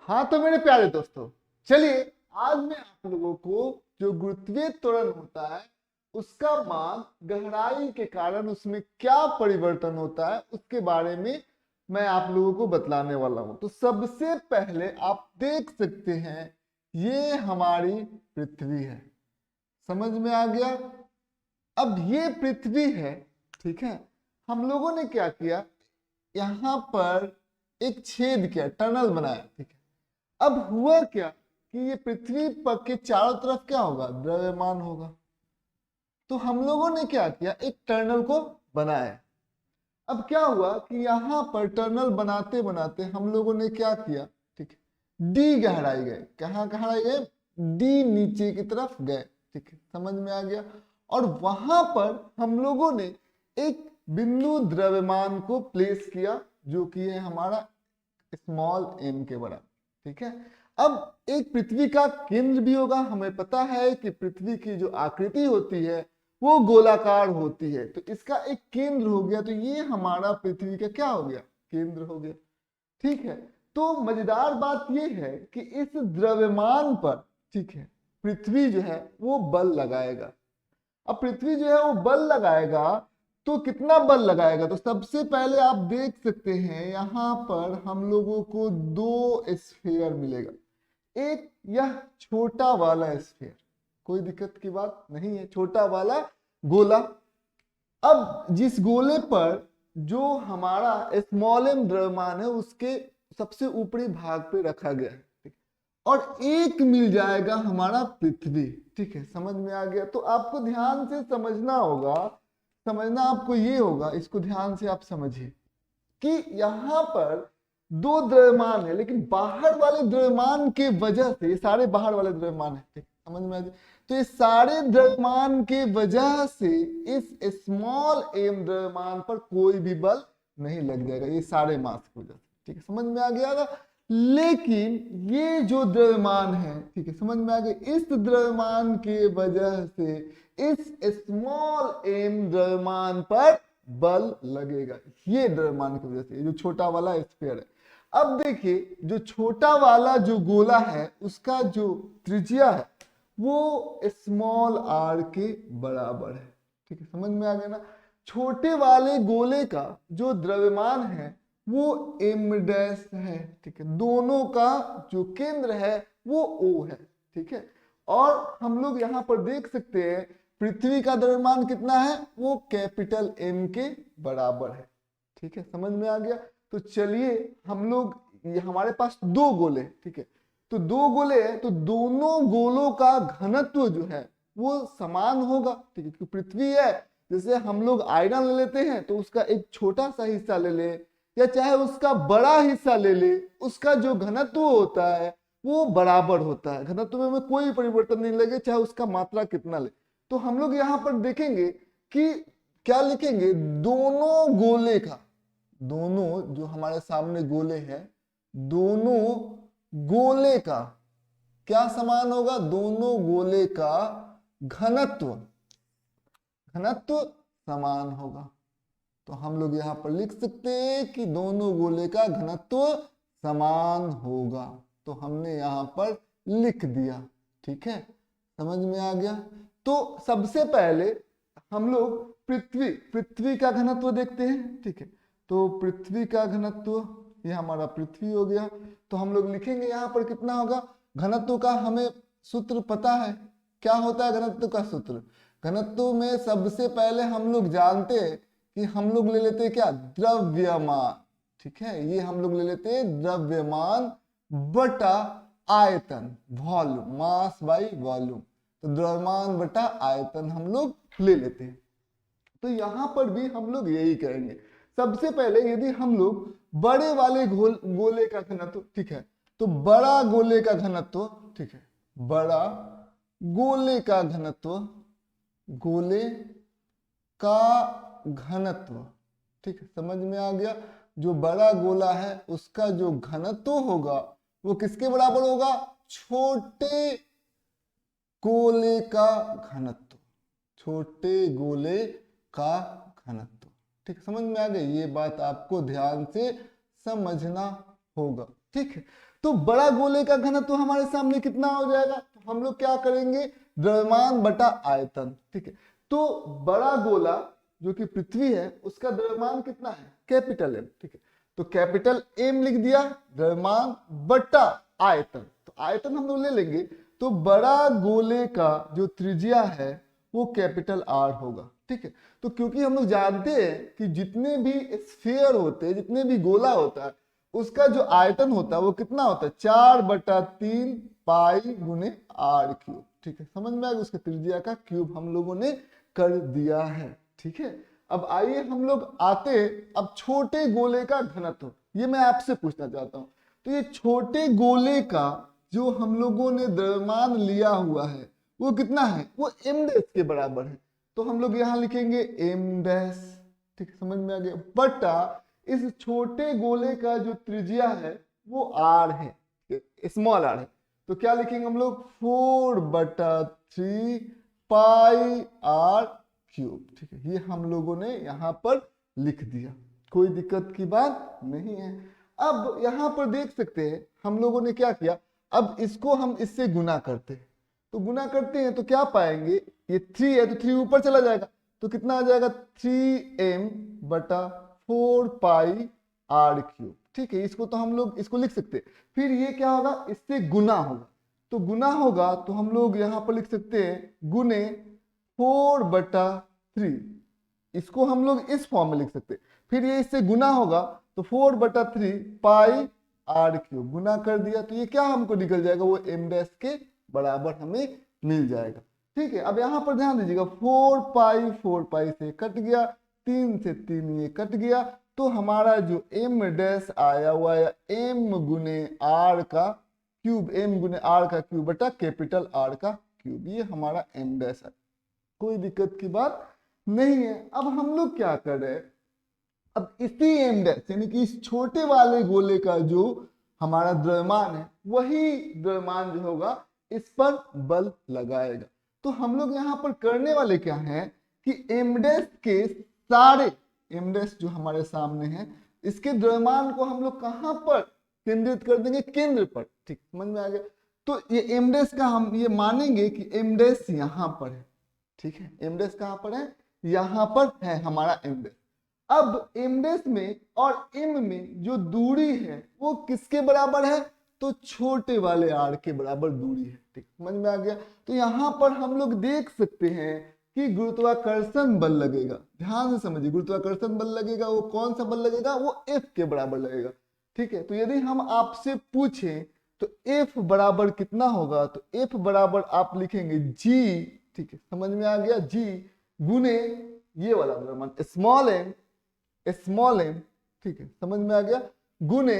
हाँ तो मेरे प्यारे दोस्तों, चलिए आज मैं आप लोगों को जो गुरुत्वीय त्वरण होता है उसका मान गहराई के कारण उसमें क्या परिवर्तन होता है उसके बारे में मैं आप लोगों को बतलाने वाला हूं। तो सबसे पहले आप देख सकते हैं ये हमारी पृथ्वी है, समझ में आ गया। अब ये पृथ्वी है, ठीक है। हम लोगों ने क्या किया, यहाँ पर एक छेद किया, टनल बनाया, ठीक है। अब हुआ क्या कि ये पृथ्वी पर के चारों तरफ क्या होगा, द्रव्यमान होगा। तो हम लोगों ने क्या किया, एक टनल को बनाया। अब क्या हुआ कि यहाँ पर टनल बनाते बनाते हम लोगों ने क्या किया, ठीक है, डी गहराई गए। कहाँ गहराई गए, डी नीचे की तरफ गए, ठीक है, समझ में आ गया। और वहां पर हम लोगों ने एक बिंदु द्रव्यमान को प्लेस किया जो कि है हमारा स्मॉल एम के बराबर, ठीक है। अब एक पृथ्वी का केंद्र भी होगा, हमें पता है कि पृथ्वी की जो आकृति होती है वो गोलाकार होती है, तो इसका एक केंद्र हो गया। तो ये हमारा पृथ्वी का क्या हो गया, केंद्र हो गया, ठीक है। तो मजेदार बात ये है कि इस द्रव्यमान पर, ठीक है, पृथ्वी जो है वो बल लगाएगा। अब पृथ्वी जो है वो बल लगाएगा, तो कितना बल लगाएगा, तो सबसे पहले आप देख सकते हैं यहाँ पर हम लोगों को दो स्फीयर मिलेगा। एक यह छोटा वाला स्फीयर, कोई दिक्कत की बात नहीं है, छोटा वाला गोला। अब जिस गोले पर जो हमारा स्मॉल एम द्रव्यमान है उसके सबसे ऊपरी भाग पे रखा गया है, ठीक? और एक मिल जाएगा हमारा पृथ्वी, ठीक है, समझ में आ गया। तो आपको ध्यान से समझना होगा, समझना आपको ये होगा, इसको ध्यान से आप समझिए कि यहाँ पर दो द्रव्यमान है, लेकिन बाहर वाले द्रव्यमान के वजह से, ये सारे बाहर वाले द्रव्यमान है, ठीक, समझ में आ गया। तो ये सारे द्रव्यमान के वजह से इस स्मॉल एम द्रव्यमान पर कोई भी बल नहीं लग जाएगा, ये सारे मास की वजह से, ठीक है, समझ में आ गया ना। लेकिन ये जो द्रव्यमान है, ठीक है, समझ में आ गया, इस द्रव्यमान के वजह से इस स्मॉल एम द्रव्यमान पर बल लगेगा, ये द्रव्यमान की वजह से, जो छोटा वाला स्फीयर है। अब देखिए जो छोटा वाला जो गोला है उसका जो त्रिज्या है वो स्मॉल आर के बराबर है, ठीक है, समझ में आ गया ना। छोटे वाले गोले का जो द्रव्यमान है वो एम डैश है, ठीक है, दोनों का जो केंद्र है वो ओ है, ठीक है। और हम लोग यहाँ पर देख सकते हैं पृथ्वी का द्रव्यमान कितना है, वो कैपिटल एम के बराबर है, ठीक है, समझ में आ गया। तो चलिए हम लोग, हमारे पास दो गोले, ठीक है, तो दो गोले हैं, तो दोनों गोलों का घनत्व जो है वो समान होगा, ठीक है, क्योंकि पृथ्वी है, जैसे हम लोग आयरन ले लेते हैं तो उसका एक छोटा सा हिस्सा ले ले या चाहे उसका बड़ा हिस्सा ले ले, उसका जो घनत्व होता है वो बराबर होता है, घनत्व में कोई परिवर्तन नहीं लगे चाहे उसका मात्रा कितना ले। तो हम लोग यहाँ पर देखेंगे कि क्या लिखेंगे, दोनों गोले का, दोनों जो हमारे सामने गोले हैं, दोनों गोले का क्या समान होगा, दोनों गोले का घनत्व, घनत्व समान होगा। तो हम लोग यहाँ पर लिख सकते हैं कि दोनों गोले का घनत्व समान होगा, तो हमने यहाँ पर लिख दिया, ठीक है, समझ में आ गया। तो सबसे पहले हम लोग पृथ्वी का घनत्व देखते हैं, ठीक है। तो पृथ्वी का घनत्व, ये हमारा पृथ्वी हो गया, तो हम लोग लिखेंगे यहाँ पर कितना होगा घनत्व का, हमें सूत्र पता है, क्या होता है घनत्व का सूत्र। घनत्व में सबसे पहले हम लोग जानते हैं कि हम लोग ले लेते हैं क्या, द्रव्यमान, ठीक है, ये हम लोग ले लेते हैं द्रव्यमान बटा आयतन, वॉल्यूम, मास बाई वॉल्यूम। तो द्रव्यमान बटा आयतन हम लोग ले लेते हैं। तो यहां पर भी हम लोग यही करेंगे। सबसे पहले यदि हम लोग बड़े वाले गोले का घनत्व, ठीक है, तो बड़ा गोले का घनत्व, ठीक है, बड़ा गोले का घनत्व, गोले का घनत्व, ठीक है, समझ में आ गया। जो बड़ा गोला है उसका जो घनत्व होगा वो किसके बराबर होगा, छोटे गोले का घनत्व, छोटे गोले का घनत्व, ठीक, समझ में आ गई। ये बात आपको ध्यान से समझना होगा, ठीक है। तो बड़ा गोले का घनत्व हमारे सामने कितना हो जाएगा, तो हम लोग क्या करेंगे, द्रव्यमान बटा आयतन, ठीक है। तो बड़ा गोला जो कि पृथ्वी है उसका द्रव्यमान कितना है, कैपिटल एम, ठीक है। तो कैपिटल एम लिख दिया, द्रव्यमान बटा आयतन, तो आयतन हम लोग ले लेंगे। तो बड़ा गोले का जो त्रिज्या है वो कैपिटल आर होगा, ठीक है। तो क्योंकि हम लोग जानते हैं कि जितने भी स्फीयर होते हैं, जितने भी गोला होता है, उसका जो आयतन होता है वो कितना होता है, 4/3 पाई गुने आर क्यूब, ठीक है। समझ में आ गया, उसके त्रिज्या का क्यूब हम लोगों ने कर दिया है, ठीक है। अब आइए हम लोग आते अब छोटे गोले का घनत्व, ये मैं आपसे पूछना चाहता हूं। तो ये छोटे गोले का जो हम लोगों ने द्रव्यमान लिया हुआ है वो कितना है, वो एम डैश के बराबर है। तो हम लोग यहां लिखेंगे एम डैश, ठीक है, समझ में आ गया, बटा इस छोटे गोले का जो त्रिज्या है वो आर है, स्मॉल आर है। तो क्या लिखेंगे हम लोग, 4/3 पाई आर क्यूब, ठीक है। ये हम लोगों ने यहाँ पर लिख दिया, कोई दिक्कत की बात नहीं है। अब यहाँ पर देख सकते हैं हम लोगों ने क्या किया, अब इसको हम इससे गुना करते हैं, तो गुना करते हैं तो क्या पाएंगे, ये 3 है तो 3 ऊपर चला जाएगा, तो कितना आ जाएगा, 3m/4 पाई आर क्यूब, ठीक है। इसको तो हम लोग इसको लिख सकते हैं। फिर ये क्या होगा, इससे गुना होगा, तो गुना होगा तो हम लोग यहाँ पर लिख सकते हैं गुने 4/3, इसको हम लोग इस फॉर्म में लिख सकते हैं। फिर ये इससे गुना होगा तो 4/3 पाई आर क्यूब, गुना कर दिया तो ये क्या हमको निकल जाएगा, वो एम डैश के बराबर हमें मिल जाएगा, ठीक है। अब यहाँ पर ध्यान दीजिएगा, 4 पाई से कट गया, 3 से 3 ये कट गया, तो हमारा जो एम डैश आया हुआ है एम गुने आर का क्यूब, एम गुने आर का क्यूब बटा कैपिटल आर का क्यूब, ये हमारा एम डैश है, कोई दिक्कत की बात नहीं है। अब हम लोग क्या कर रहे हैं, अब इसी एम डैश यानी कि इस छोटे वाले गोले का जो हमारा द्रव्यमान है वही द्रव्यमान जो होगा इस पर बल लगाएगा। तो हम लोग यहाँ पर करने वाले क्या है कि एम डैश के सारे एम डैश जो हमारे सामने है इसके द्रव्यमान को हम लोग कहाँ पर केंद्रित कर देंगे, केंद्र पर, ठीक, समझ में आ गया। तो ये एम डैश का हम ये मानेंगे कि एम डैश यहाँ पर है, ठीक है, एम डैश कहाँ पर है, यहाँ पर है हमारा एम डैश। अब एम डैश में और एम में जो दूरी है वो किसके बराबर है, तो छोटे वाले आर के बराबर दूरी है, ठीक, समझ में आ गया। तो यहाँ पर हम लोग देख सकते हैं कि गुरुत्वाकर्षण बल लगेगा, ध्यान से समझिए, गुरुत्वाकर्षण बल लगेगा, वो कौन सा बल लगेगा, वो एफ के बराबर लगेगा, ठीक है। तो यदि हम आपसे पूछें तो एफ बराबर कितना होगा, तो एफ बराबर आप लिखेंगे जी, ठीक है, समझ में आ गया, जी गुने ये वाला द्रव्यमान स्मॉल एम, ठीक है, समझ में आ गया, गुने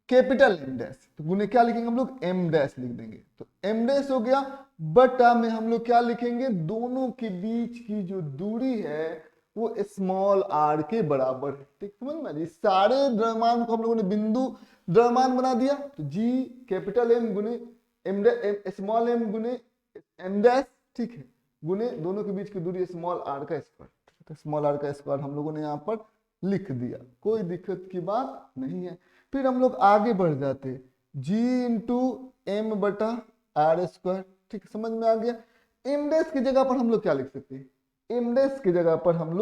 कैपिटल एम डैश, तो गुने क्या लिखेंगे हम लोग, एम डैश लिख देंगे, तो एम डैश हो गया, बटा में हम लोग क्या लिखेंगे, दोनों के बीच की जो दूरी है वो स्मॉल आर के बराबर है, ठीक, समझ में आ गया। सारे द्रव्यमान को हम लोगों ने बिंदु द्रव्यमान बना दिया, तो जी कैपिटल एम गुने एम स्मॉल एम गुने एम डैश, ठीक है, गुने दोनों के बीच की दूरी स्मॉल आर का स्क्वायर, स्मॉल आर का स्क्वायर हम लोगों ने यहाँ पर लिख दिया, कोई दिक्कत की बात नहीं है। फिर हम लोग आगे बढ़ जाते, जी इंटू एम बटा आर स्क्वायर, ठीक है, समझ में आ गया। एम डैश की जगह पर हम लोग क्या लिख सकते हैं, एम डैश की जगह पर हम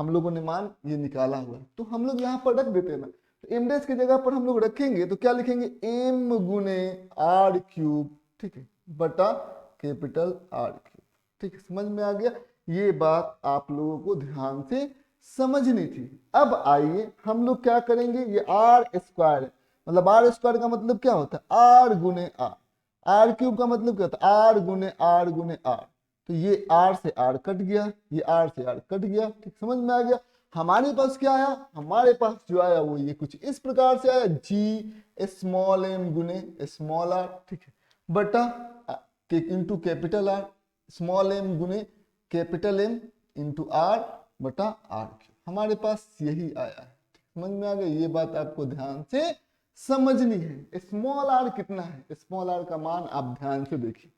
लोगों ने मान ये निकाला हुआ है तो हम लोग यहाँ पर रख देते हैं ना, तो एम डैश की जगह पर हम लोग रखेंगे तो क्या लिखेंगे, एम गुने आर क्यूब, ठीक है, बटा कैपिटल आर क्यूब, ठीक है, समझ में आ गया। ये बात आप लोगों को ध्यान से समझनी थी। अब आइए हम लोग क्या करेंगे, ये आर स्क्वायर है, मतलब आर स्क्वायर का मतलब क्या होता है, आर गुने आर, आर क्यूब का मतलब क्या होता है, आर गुने आर गुने आर, तो ये आर से आर कट गया, ये आर से आर कट गया, ठीक, समझ में आ गया। हमारे पास क्या आया, हमारे पास जो आया वो ये कुछ इस प्रकार से आया, जी स्मॉल एम गुने स्मॉल आर, ठीक है, बटा into capital R, small M गुने कैपिटल एम इंटू आर बटा आर क्यूब, हमारे पास यही आया है, समझ में आ गया। ये बात आपको ध्यान से समझनी है। स्मॉल आर कितना है, स्मॉल आर का मान आप ध्यान से देखिए,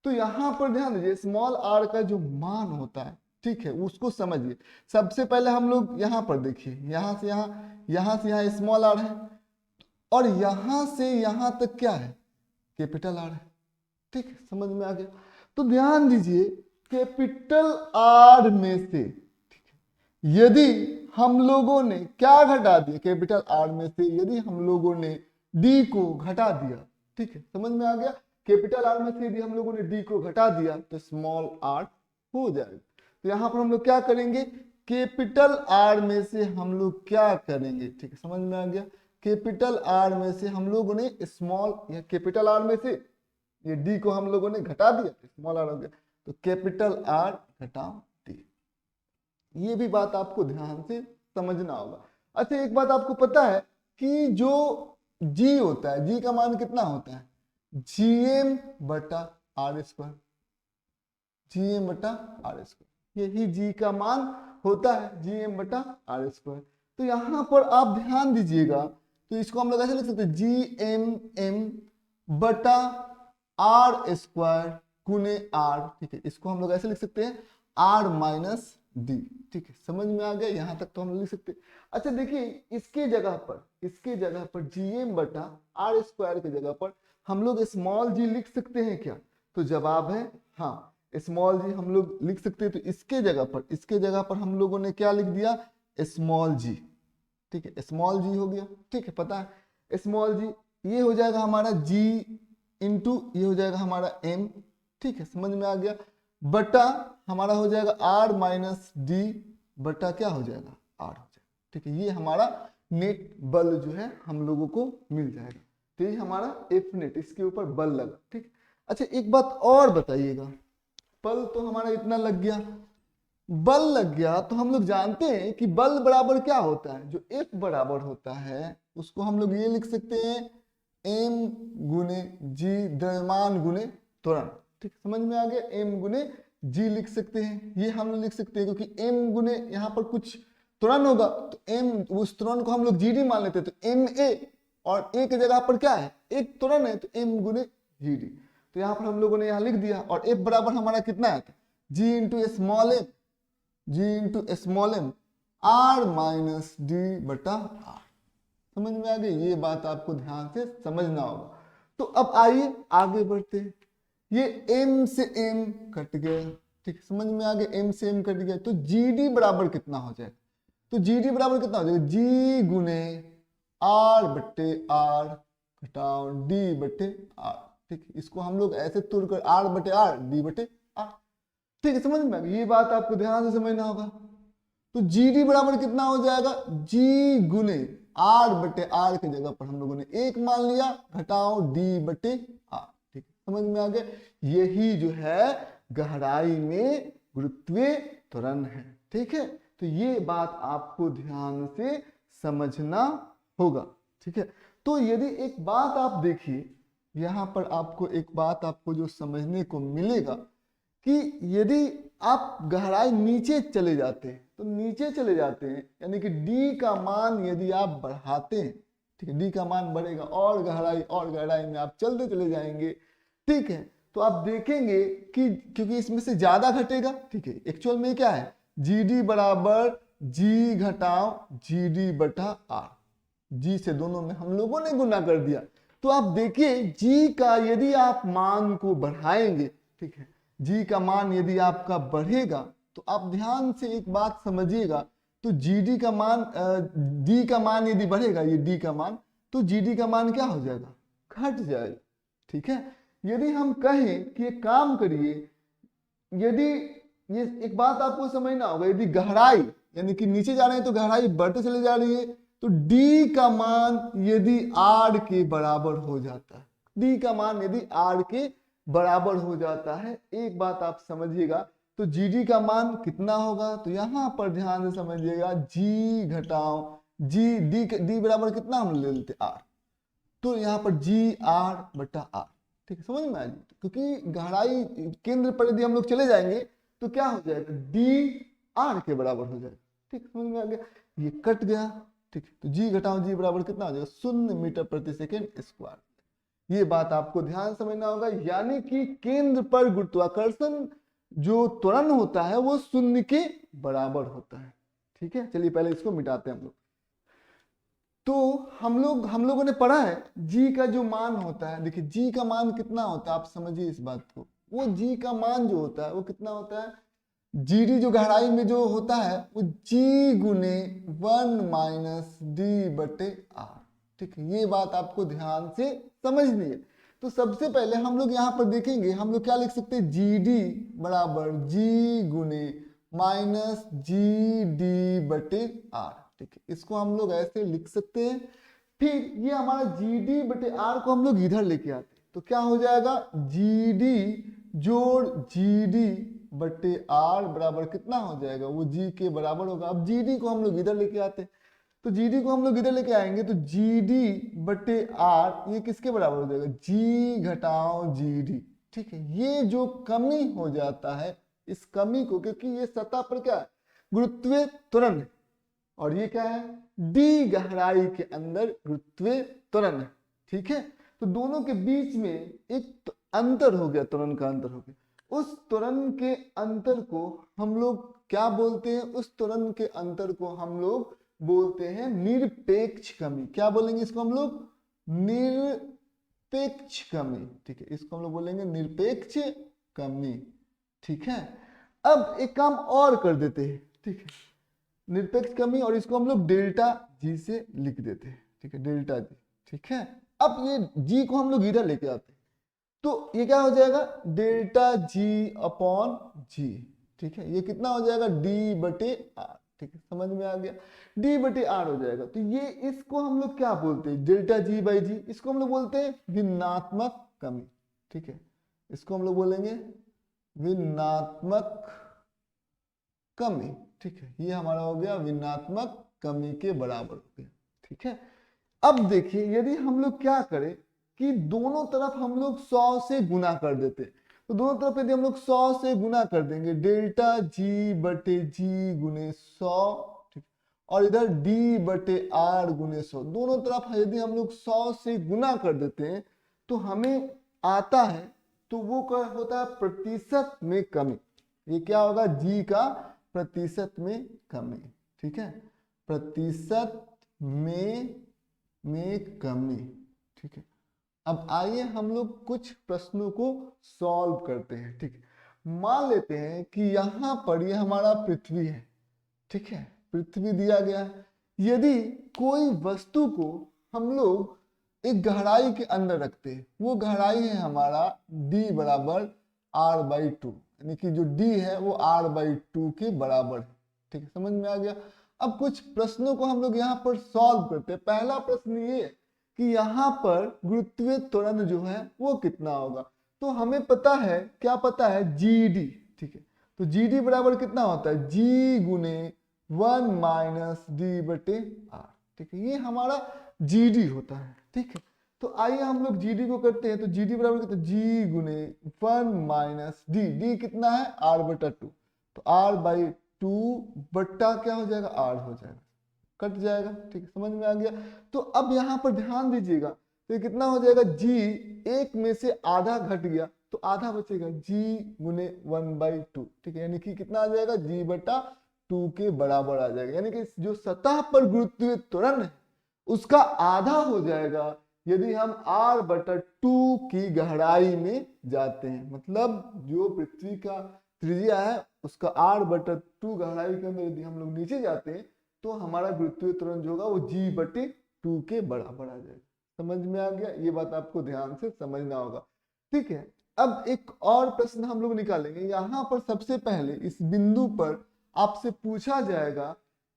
तो यहाँ पर ध्यान दीजिए, स्मॉल आर का जो मान होता है, ठीक है, उसको समझिए। सबसे पहले हम लोग यहाँ पर देखिए, यहाँ से यहाँ स्मॉल आर है, और यहां से यहां तक क्या है, कैपिटल आर है। ठीक है, समझ में आ गया। तो ध्यान दीजिए, कैपिटल आर में से यदि हम लोगों ने क्या घटा दिया, कैपिटल आर में से यदि हम लोगों ने डी को घटा दिया, ठीक है, समझ में आ गया। कैपिटल आर में से यदि हम लोगों ने डी को घटा दिया तो स्मॉल आर हो जाएगा। तो यहां पर हम लोग क्या करेंगे, कैपिटल आर में से हम लोग क्या करेंगे, ठीक है, समझ में आ गया। कैपिटल आर में से हम लोगों ने स्मॉल, या कैपिटल आर में से ये डी को हम लोगों ने घटा दिया, स्मॉल आर हो गया, तो कैपिटल आर घटाओ डी। ये भी बात आपको ध्यान से समझना होगा। अच्छा, एक बात आपको पता है कि जो जी होता है, जी का मान कितना होता है, जीएम बटा आर स्क्वायर, जीएम बटा आर स्क्वायर, यही जी का मान होता है, जीएम बटा आर स्क्वायर। तो यहां पर आप ध्यान दीजिएगा, तो इसको हम लोग ऐसे लिख सकते हैं, जी एम एम बटा आर स्क्वायर गुने आर, ठीक है, इसको हम लोग ऐसे लिख सकते हैं आर माइनस डी। ठीक है, समझ में आ गया, यहां तक तो हम लिख सकते हैं। अच्छा देखिए, इसके जगह पर जीएम बटा आर स्क्वायर की जगह पर हम लोग स्मॉल जी लिख सकते हैं क्या, तो जवाब है हाँ, स्मॉल जी हम लोग लिख सकते हैं। तो इसके जगह पर हम लोगों ने क्या लिख दिया, स्मॉल जी। ठीक है, स्मॉल जी हो गया, ठीक है, पता है स्मॉल जी, ये हो जाएगा हमारा जी इंटू ये हो जाएगा हमारा एम, ठीक है, समझ में आ गया, बटा हमारा हो जाएगा आर माइनस डी बटा क्या हो जाएगा, आर हो जाएगा। ठीक है, ये हमारा नेट बल जो है हम लोगों को मिल जाएगा। तो ये हमारा एफ नेट, इसके ऊपर बल लगा। ठीक, अच्छा एक बात और बताइएगा, बल तो हमारा इतना लग गया, बल लग गया, तो हम लोग जानते हैं कि बल बराबर क्या होता है, जो एफ बराबर होता है उसको हम लोग ये लिख सकते हैं एम गुने जी, द्रव्यमान गुने त्वरण। ठीक, समझ में आ गया, एम गुने जी लिख सकते हैं, ये हम लोग लिख सकते हैं, क्योंकि एम गुने यहाँ पर कुछ त्वरण होगा तो एम, उस त्वरण को हम लोग जी डी मान लेते हैं, तो एम ए, और ए की जगह पर क्या है, एक त्वरण है, तो एम गुने जी डी। तो यहाँ पर हम लोगों ने यहाँ लिख दिया, और एफ बराबर हमारा कितना है, G into small m, G into small m R minus D बटा आर। समझ में आ गई, ये बात आपको ध्यान से समझना होगा। तो अब आइए आगे बढ़ते हैं, ये m से m कट गया, ठीक, समझ में आ गया, m से m कट गया, तो GD बराबर कितना हो जाएगा, तो GD बराबर कितना हो जाएगा, G गुने R बट्टे R घटाओ D बट्टे R। ठीक, इसको हम लोग ऐसे तुर कर R बटे R D बटे R। ठीक है, समझ में आ गया, ये बात आपको ध्यान से समझना होगा। तो GD बराबर कितना हो जाएगा, G गुने R बटे R की जगह पर हम लोगों ने एक मान लिया, घटाओ D बटे R। ठीक, समझ में आ गया, यही जो है गहराई में गुरुत्वीय त्वरण है। ठीक है, तो ये बात आपको ध्यान से समझना होगा। ठीक है, तो यदि एक बात आप देखिए, यहाँ पर आपको एक बात आपको जो समझने को मिलेगा कि यदि आप गहराई नीचे चले जाते हैं, तो नीचे चले जाते हैं यानी कि D का मान यदि आप बढ़ाते हैं, ठीक है, D का मान बढ़ेगा और गहराई में आप चलते चले जाएंगे। ठीक है, तो आप देखेंगे कि क्योंकि इसमें से ज्यादा घटेगा, ठीक है, एक्चुअल में क्या है, GD बराबर G घटाओ GD बटा R, G से दोनों में हम लोगों ने गुना कर दिया। तो आप देखिए G का यदि आप मान को बढ़ाएंगे, ठीक है, G का मान यदि आपका बढ़ेगा, तो आप ध्यान से एक बात समझिएगा, तो GD का मान D का मान यदि बढ़ेगा, ये D का मान, तो GD का मान क्या हो जाएगा, घट जाएगा। ठीक है, यदि हम कहें कि एक काम करिए, यदि ये एक बात आपको समझना होगा, यदि गहराई यानी कि नीचे जा रहे हैं तो गहराई बढ़ते चले जा रही है, तो D का मान यदि R के बराबर हो जाता है, D का मान यदि R के बराबर हो जाता है, एक बात आप समझिएगा, तो GD का मान कितना होगा, तो यहां पर ध्यान से समझिएगा, G घटाओ G, D बराबर कितना हम ले लेते R, तो यहाँ पर GR बटा R। ठीक है, समझ में आ गई, क्योंकि गहराई केंद्र पर यदि हम लोग चले जाएंगे तो क्या हो जाएगा, DR के बराबर हो जाएगा। ठीक, समझ में आ गया, ये कट गया। ठीक, तो G घटाओ G बराबर कितना हो जाएगा, 0 मीटर प्रति सेकेंड स्क्वायर। ये बात आपको ध्यान समझना होगा, यानी कि केंद्र पर गुरुत्वाकर्षण जो त्वरण होता है वो 0 के बराबर होता है। ठीक है, चलिए पहले इसको मिटाते हैं हम लोग। तो हम लोगों ने पढ़ा है g का जो मान होता है, देखिए g का मान कितना होता है, आप समझिए इस बात को। वो g का मान जो होता है वो कितना होता है, GD जो गहराई में जो होता है वो G गुने 1 माइनस डी बटे आर। ठीक है, ये बात आपको ध्यान से समझनी है। तो सबसे पहले हम लोग यहाँ पर देखेंगे, हम लोग क्या लिख सकते हैं, GD बराबर G गुने माइनस जी डी बटे आर। ठीक है, इसको हम लोग ऐसे लिख सकते हैं। फिर ये हमारा GD बटे आर को हम लोग इधर लेके आते हैं, तो क्या हो जाएगा, GD जोड़ GD बटे आर बराबर कितना हो जाएगा, वो G के बराबर होगा। अब GD को हम लोग इधर लेके आते हैं, तो GD को हम लोग इधर लेके आएंगे तो GD बटे आर ये किसके बराबर हो जाएगा, G घटाओ GD। ठीक है, ये जो कमी हो जाता है, इस कमी को, क्योंकि ये सतह पर क्या है, गुरुत्वीय त्वरण है, और ये क्या है, D गहराई के अंदर गुरुत्वीय त्वरण है। ठीक है, तो दोनों के बीच में एक अंतर हो गया, त्वरण का अंतर हो गया। उस त्वरण के अंतर को हम लोग क्या बोलते हैं, उस त्वरण के अंतर को हम लोग बोलते हैं निरपेक्ष कमी। क्या बोलेंगे इसको हम लोग, निरपेक्ष कमी। ठीक है, इसको हम लोग बोलेंगे निरपेक्ष कमी। ठीक है, अब एक काम और कर देते हैं। ठीक है, निरपेक्ष कमी, और इसको हम लोग डेल्टा जी से लिख देते हैं। ठीक है, डेल्टा जी। ठीक है, अब ये जी को हम लोग इधर लेके आते हैं, तो ये क्या हो जाएगा, डेल्टा जी अपॉन जी। ठीक है, ये कितना हो जाएगा, डी बटे आर। ठीक है, समझ में आ गया, डी बटे आर हो जाएगा। तो ये इसको हम लोग क्या बोलते हैं, डेल्टा जी बाई जी, इसको हम लोग बोलते हैं भिन्नात्मक कमी। ठीक है, इसको हम लोग बोलेंगे भिन्नात्मक कमी। ठीक है, ये हमारा हो गया भिन्नात्मक कमी के बराबर हो गया। ठीक है, अब देखिए यदि हम लोग क्या करें कि दोनों तरफ हम लोग 100 से गुना कर देते, तो दोनों तरफ यदि हम लोग 100 से गुना कर देंगे, डेल्टा जी बटे जी गुने 100, ठीक, और इधर डी बटे आर गुने 100, दोनों तरफ यदि हम लोग 100 से गुना कर देते हैं तो हमें आता है, तो वो क्या होता है, प्रतिशत में कमी। ये क्या होगा, जी का प्रतिशत में कमी। ठीक है, प्रतिशत में कमी। ठीक है, अब आइए हम लोग कुछ प्रश्नों को सॉल्व करते हैं। ठीक है, मान लेते हैं कि यहाँ पर ये हमारा पृथ्वी है। ठीक है, पृथ्वी दिया गया है। यदि कोई वस्तु को हम लोग एक गहराई के अंदर रखते हैं, वो गहराई है हमारा d बराबर r/2, यानी कि जो d है वो r/2 के बराबर है। ठीक है, समझ में आ गया। अब कुछ प्रश्नों को हम लोग यहाँ पर सॉल्व करते हैं। पहला प्रश्न ये कि यहाँ पर गुरुत्वीय त्वरण जो है वो कितना होगा, तो हमें पता है, क्या पता है, GD। ठीक है, तो GD बराबर कितना होता है, G गुने 1 माइनस डी बटे आर। ठीक है, ये हमारा GD होता है। ठीक है, तो आइए हम लोग GD को करते हैं, तो GD बराबर कितना, G गुने 1 माइनस डी कितना है, r/2, तो r/2 बट्टा क्या हो जाएगा, r हो जाएगा, कट जाएगा। ठीक है, समझ में आ गया। तो अब यहाँ पर ध्यान दीजिएगा, तो ये कितना हो जाएगा, G एक में से आधा घट गया तो आधा बचेगा, G गुने 1/2। ठीक है, यानी कि कितना आ जाएगा, G बटा 2 के बराबर आ जाएगा, यानी कि जो सतह पर गुरुत्वीय त्वरण है उसका आधा हो जाएगा यदि हम r/2 की गहराई में जाते हैं। मतलब जो पृथ्वी का त्रिज्या है उसका r/2 गहराई के अंदर यदि हम लोग नीचे जाते हैं तो हमारा गुरुत्वीय त्वरण जो होगा वो G/2 के बराबर आ जाएगा। समझ में आ गया, ये बात आपको ध्यान से समझना होगा। ठीक है, अब एक और प्रश्न हम लोग निकालेंगे। यहाँ पर सबसे पहले इस बिंदु पर आपसे पूछा जाएगा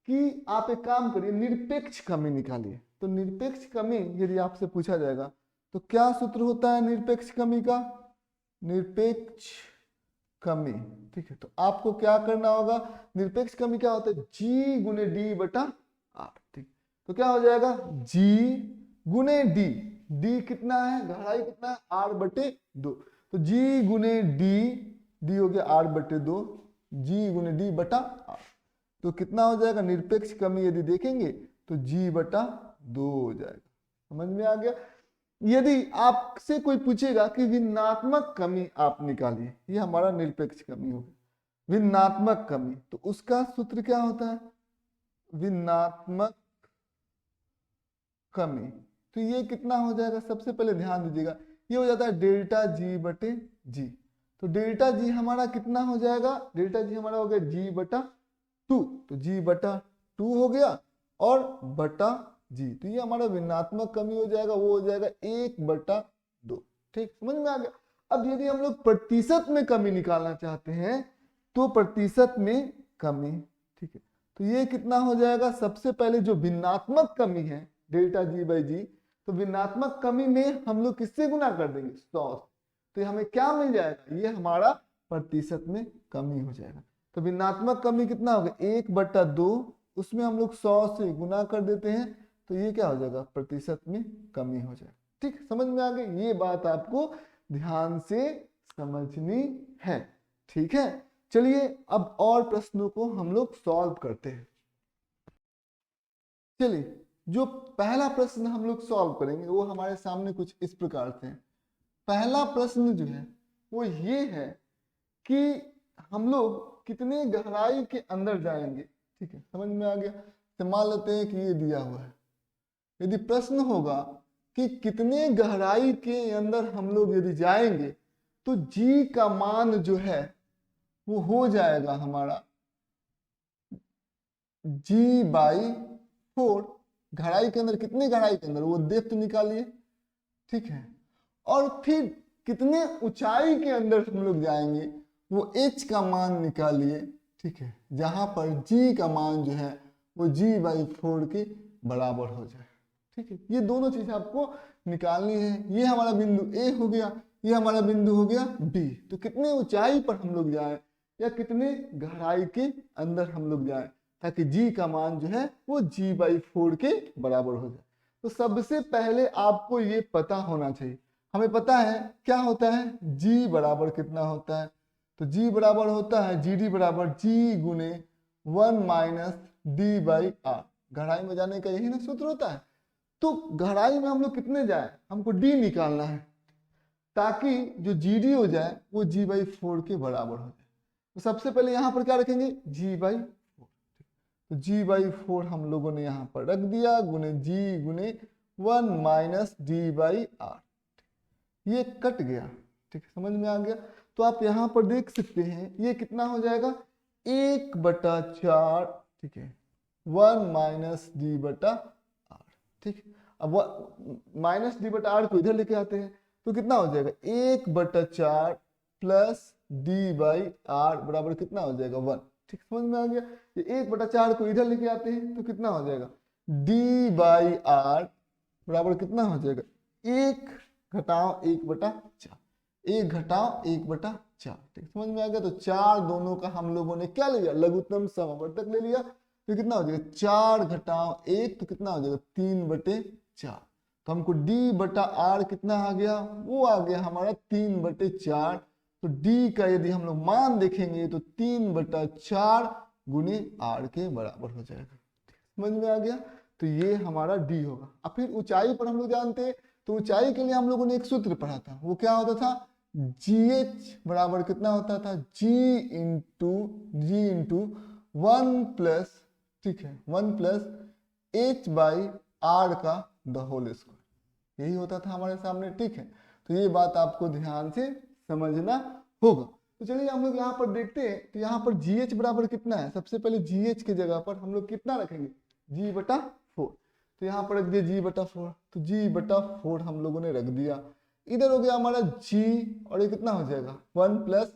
कि आप एक काम करिए, निरपेक्ष कमी निकालिए। तो निरपेक्ष कमी यदि आपसे पूछा जाएगा तो क्या सूत्र होता है निरपेक्ष कमी का, निरपेक्ष कमी। ठीक है, तो आपको क्या करना होगा, निरपेक्ष कमी क्या होता है, G गुने डी बटा आर। ठीक, तो क्या हो जाएगा, G गुने डी कितना है, गहराई कितना है, r/2, तो G गुने डी हो गया r/2, G गुने डी बटा आर, तो कितना हो जाएगा, निरपेक्ष कमी यदि देखेंगे तो G/2 हो जाएगा। समझ में आ गया। यदि आपसे कोई पूछेगा कि भिन्नात्मक कमी आप निकालिए, ये हमारा निरपेक्ष कमी होगा, भिन्नात्मक कमी, तो उसका सूत्र क्या होता है, भिन्नात्मक कमी। तो ये कितना हो जाएगा, सबसे पहले ध्यान दीजिएगा, ये हो जाता है डेल्टा जी बटे जी। तो डेल्टा जी हमारा कितना हो जाएगा, डेल्टा जी हमारा हो गया जी बटा 2, तो जी बटा 2 हो गया और बटा जी। तो ये हमारा भिन्नात्मक कमी हो जाएगा, वो हो जाएगा 1/2। ठीक, समझ में आ गया। अब यदि हम लोग प्रतिशत में कमी निकालना चाहते हैं तो प्रतिशत में कमी, ठीक है, तो ये कितना हो जाएगा, सबसे पहले जो भिन्नात्मक कमी है डेल्टा जी बाई जी, तो भिन्नात्मक कमी में हम लोग किससे गुना कर देंगे, 100। तो ये हमें क्या मिल जाएगा, ये हमारा प्रतिशत में कमी हो जाएगा। तो भिन्नात्मक कमी कितना होगा, 1/2, उसमें हम लोग 100 से गुना कर देते हैं, तो ये क्या हो जाएगा, प्रतिशत में कमी हो जाएगा। ठीक, समझ में आ गई, ये बात आपको ध्यान से समझनी है। ठीक है, चलिए अब और प्रश्नों को हम लोग सॉल्व करते हैं। चलिए, जो पहला प्रश्न हम लोग सॉल्व करेंगे वो हमारे सामने कुछ इस प्रकार से है। पहला प्रश्न जो है वो ये है कि हम लोग कितने गहराई के अंदर जाएंगे। ठीक है, समझ में आ गया। तो मान लेते हैं कि ये दिया हुआ है, यदि प्रश्न होगा कि कितने गहराई के अंदर हम लोग यदि जाएंगे तो जी का मान जो है वो हो जाएगा हमारा g/4। गहराई के अंदर, कितने गहराई के अंदर वो देख तो निकालिए। ठीक है, और फिर कितने ऊंचाई के अंदर हम लोग जाएंगे वो h का मान निकालिए। ठीक है, जहां पर g का मान जो है वो g/4 के बराबर हो जाए। ठीक है, ये दोनों चीज आपको निकालनी है। ये हमारा बिंदु A हो गया, ये हमारा बिंदु हो गया B। तो कितने ऊंचाई पर हम लोग जाएं या कितने गहराई के अंदर हम लोग जाएं ताकि g का मान जो है वो g/4 के बराबर हो जाए। तो सबसे पहले आपको ये पता होना चाहिए, हमें पता है क्या होता है, g बराबर कितना होता है। तो g बराबर होता है GD बराबर g गुने 1 - d/r। गहराई में जाने का यही ना सूत्र होता है। तो गहराई में हम लोग कितने जाए, हमको d निकालना है ताकि जो GD हो जाए वो g/4 के बराबर हो जाए। तो सबसे पहले यहाँ पर क्या रखेंगे, g/4। तो g/4 हम लोगों ने यहाँ पर रख दिया, गुने g गुने 1 - d/r। ये कट गया। ठीक है, समझ में आ गया। तो आप यहाँ पर देख सकते हैं ये कितना हो जाएगा, 1/4। ठीक है, 1 - d/r। ठीक, अब -d/r को इधर लेके आते हैं तो कितना हो जाएगा, 1/4 प्लस d/r बराबर कितना हो जाएगा, 1। ठीक, समझ में आ गया। ये 1/4 को इधर लेके आते हैं तो कितना हो जाएगा, d/r बराबर कितना हो जाएगा, 1 घटाओ 1/4, 1 घटाओ 1/4। ठीक, समझ में आ गया। तो 4 दोनों का हम लोगों ने क्या ले लिया, लघुत्तम समवर्तक ले लिया। तो कितना हो जाएगा, 4 घटाओ 1 तो कितना हो जाएगा, 3/4। तो हमको d/r कितना आ गया, वो आ गया हमारा 3/4। तो d का यदि हम लोग मान देखेंगे तो 3/4 गुने r के बराबर हो जाएगा। समझ में आ गया। तो ये हमारा d होगा। अब फिर ऊंचाई पर हम लोग जानते हैं, तो ऊंचाई के लिए हम लोगों ने एक सूत्र पढ़ा था, वो क्या होता था, gh बराबर कितना होता था, g इंटू 1 प्लस, ठीक है, 1 प्लस h/r का द होल स्क्वायर। यही होता था हमारे सामने। ठीक है, तो ये बात आपको ध्यान से समझना होगा। तो चलिए हम लोग यहाँ पर देखते हैं, तो यहाँ पर gh बराबर कितना है, सबसे पहले gh के जगह पर हम लोग कितना रखेंगे, g/4। तो यहाँ पर रख दिया g/4, तो g/4 हम लोगों ने रख दिया। इधर हो गया हमारा g और ये कितना हो जाएगा, 1 प्लस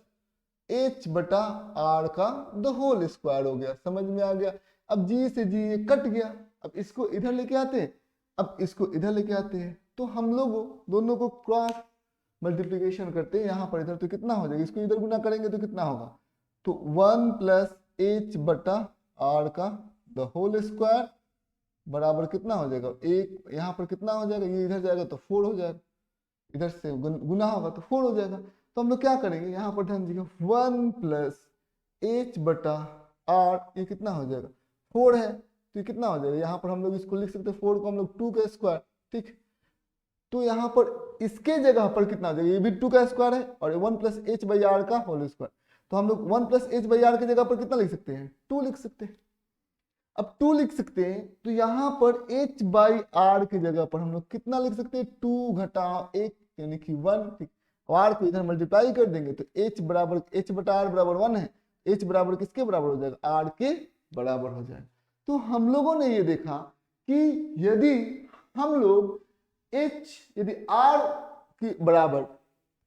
h/r का द होल स्क्वायर हो गया। समझ में आ गया। अब g से g ये कट गया, अब इसको इधर लेके आते हैं, अब इसको इधर लेके आते हैं, तो हम लोग दोनों को क्रॉस मल्टीप्लिकेशन करते हैं यहाँ पर इधर, तो कितना हो जाएगा, इसको इधर गुना करेंगे तो कितना होगा, तो 1 प्लस h/r का द होल स्क्वायर बराबर कितना हो जाएगा, एक यहाँ पर कितना हो जाएगा, ये इधर जाएगा तो 4 हो जाएगा, इधर से गुना होगा तो 4 हो जाएगा। तो हम लोग क्या करेंगे, यहाँ पर ध्यान दीजिएगा, 1 प्लस h/r ये कितना हो जाएगा, 4 है, तो ये कितना हो जाएगा, यहाँ पर हम लोग इसको लिख सकते हैं 4 को हम लोग 2 का स्क्वायर। ठीक, तो यहाँ पर इसके जगह पर कितना हो जाएगा, ये भी 2 का स्क्वायर है और 1 प्लस h/r का होल स्क्वायर। तो हम लोग 1 प्लस h/r की जगह पर कितना लिख सकते हैं, 2 लिख सकते हैं। अब 2 लिख सकते हैं, तो यहाँ पर h बाई आर की जगह पर हम लोग कितना लिख सकते हैं, 2 घटाओ 1 यानी कि 1, ठीक। आर को इधर मल्टीप्लाई कर देंगे तो h बराबर h बटा आर बराबर 1 है, h बराबर किसके बराबर हो जाएगा, आर के बराबर हो जाएगा। तो हम लोगों ने ये देखा कि यदि हम लोग h यदि r की बराबर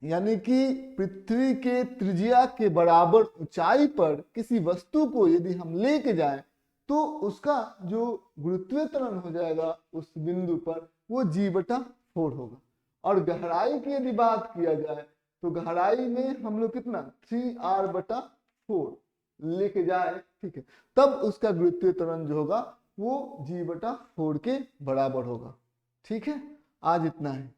यानी कि पृथ्वी के त्रिज्या के बराबर ऊंचाई पर किसी वस्तु को यदि हम लेके जाएं तो उसका जो गुरुत्वीय त्वरण हो जाएगा उस बिंदु पर वो g/4 होगा। और गहराई की यदि बात किया जाए तो गहराई में हम लोग कितना 3r/4 लेके जाए, ठीक है, तब उसका गुरुत्वीय त्वरण जो होगा वो g/4 के बराबर होगा। ठीक है, आज इतना है।